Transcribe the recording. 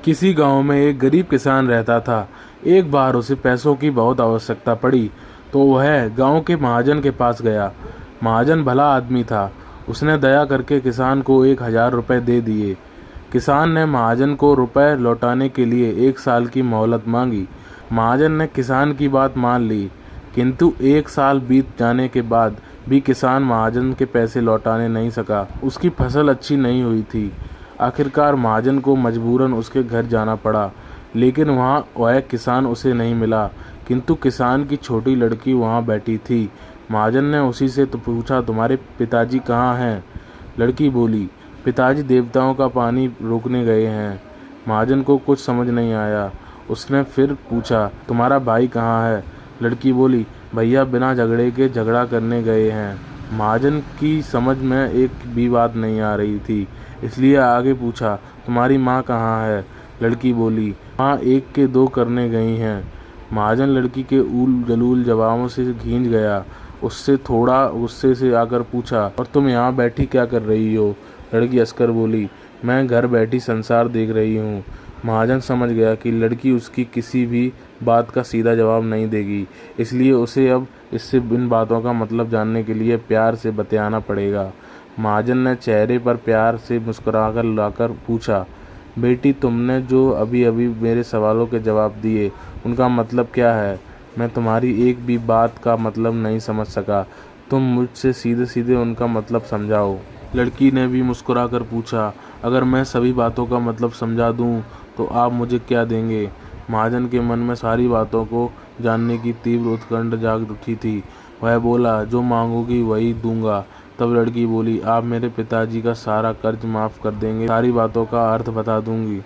किसी गांव में एक गरीब किसान रहता था। एक बार उसे पैसों की बहुत आवश्यकता पड़ी तो वह गांव के महाजन के पास गया। महाजन भला आदमी था। उसने दया करके किसान को 1,000 रुपये दे दिए। किसान ने महाजन को रुपए लौटाने के लिए 1 साल की मोहलत मांगी। महाजन ने किसान की बात मान ली, किंतु 1 साल बीत जाने के बाद भी किसान महाजन के पैसे लौटाने नहीं सका। उसकी फसल अच्छी नहीं हुई थी। आखिरकार महाजन को मजबूरन उसके घर जाना पड़ा, लेकिन वहाँ वह किसान उसे नहीं मिला, किंतु किसान की छोटी लड़की वहाँ बैठी थी। महाजन ने उसी से तो पूछा, तुम्हारे पिताजी कहाँ हैं? लड़की बोली, पिताजी देवताओं का पानी रोकने गए हैं। महाजन को कुछ समझ नहीं आया। उसने फिर पूछा, तुम्हारा भाई कहाँ है? लड़की बोली, भैया बिना झगड़े के झगड़ा करने गए हैं। महाजन की समझ में एक भी बात नहीं आ रही थी, इसलिए आगे पूछा, तुम्हारी माँ कहाँ है? लड़की बोली, माँ एक के दो करने गई हैं। महाजन लड़की के ऊल जलूल जवाबों से खींच गया। उससे थोड़ा गुस्से से आकर पूछा, और तुम यहाँ बैठी क्या कर रही हो? लड़की हंसकर बोली, मैं घर बैठी संसार देख रही हूँ। महाजन समझ गया कि लड़की उसकी किसी भी बात का सीधा जवाब नहीं देगी, इसलिए उसे अब इससे इन बातों का मतलब जानने के लिए प्यार से बतियाना पड़ेगा। महाजन ने चेहरे पर प्यार से मुस्कुराकर लाकर पूछा, बेटी तुमने जो अभी अभी मेरे सवालों के जवाब दिए उनका मतलब क्या है? मैं तुम्हारी एक भी बात का मतलब नहीं समझ सका। तुम मुझसे सीधे सीधे उनका मतलब समझाओ। लड़की ने भी मुस्कुराकर पूछा, अगर मैं सभी बातों का मतलब समझा दूं तो आप मुझे क्या देंगे? महाजन के मन में सारी बातों को जानने की तीव्र उत्कंठा जाग उठी थी। वह बोला, जो मांगोगी वही दूंगा। तब लड़की बोली, आप मेरे पिताजी का सारा कर्ज माफ कर देंगे, सारी बातों का अर्थ बता दूंगी।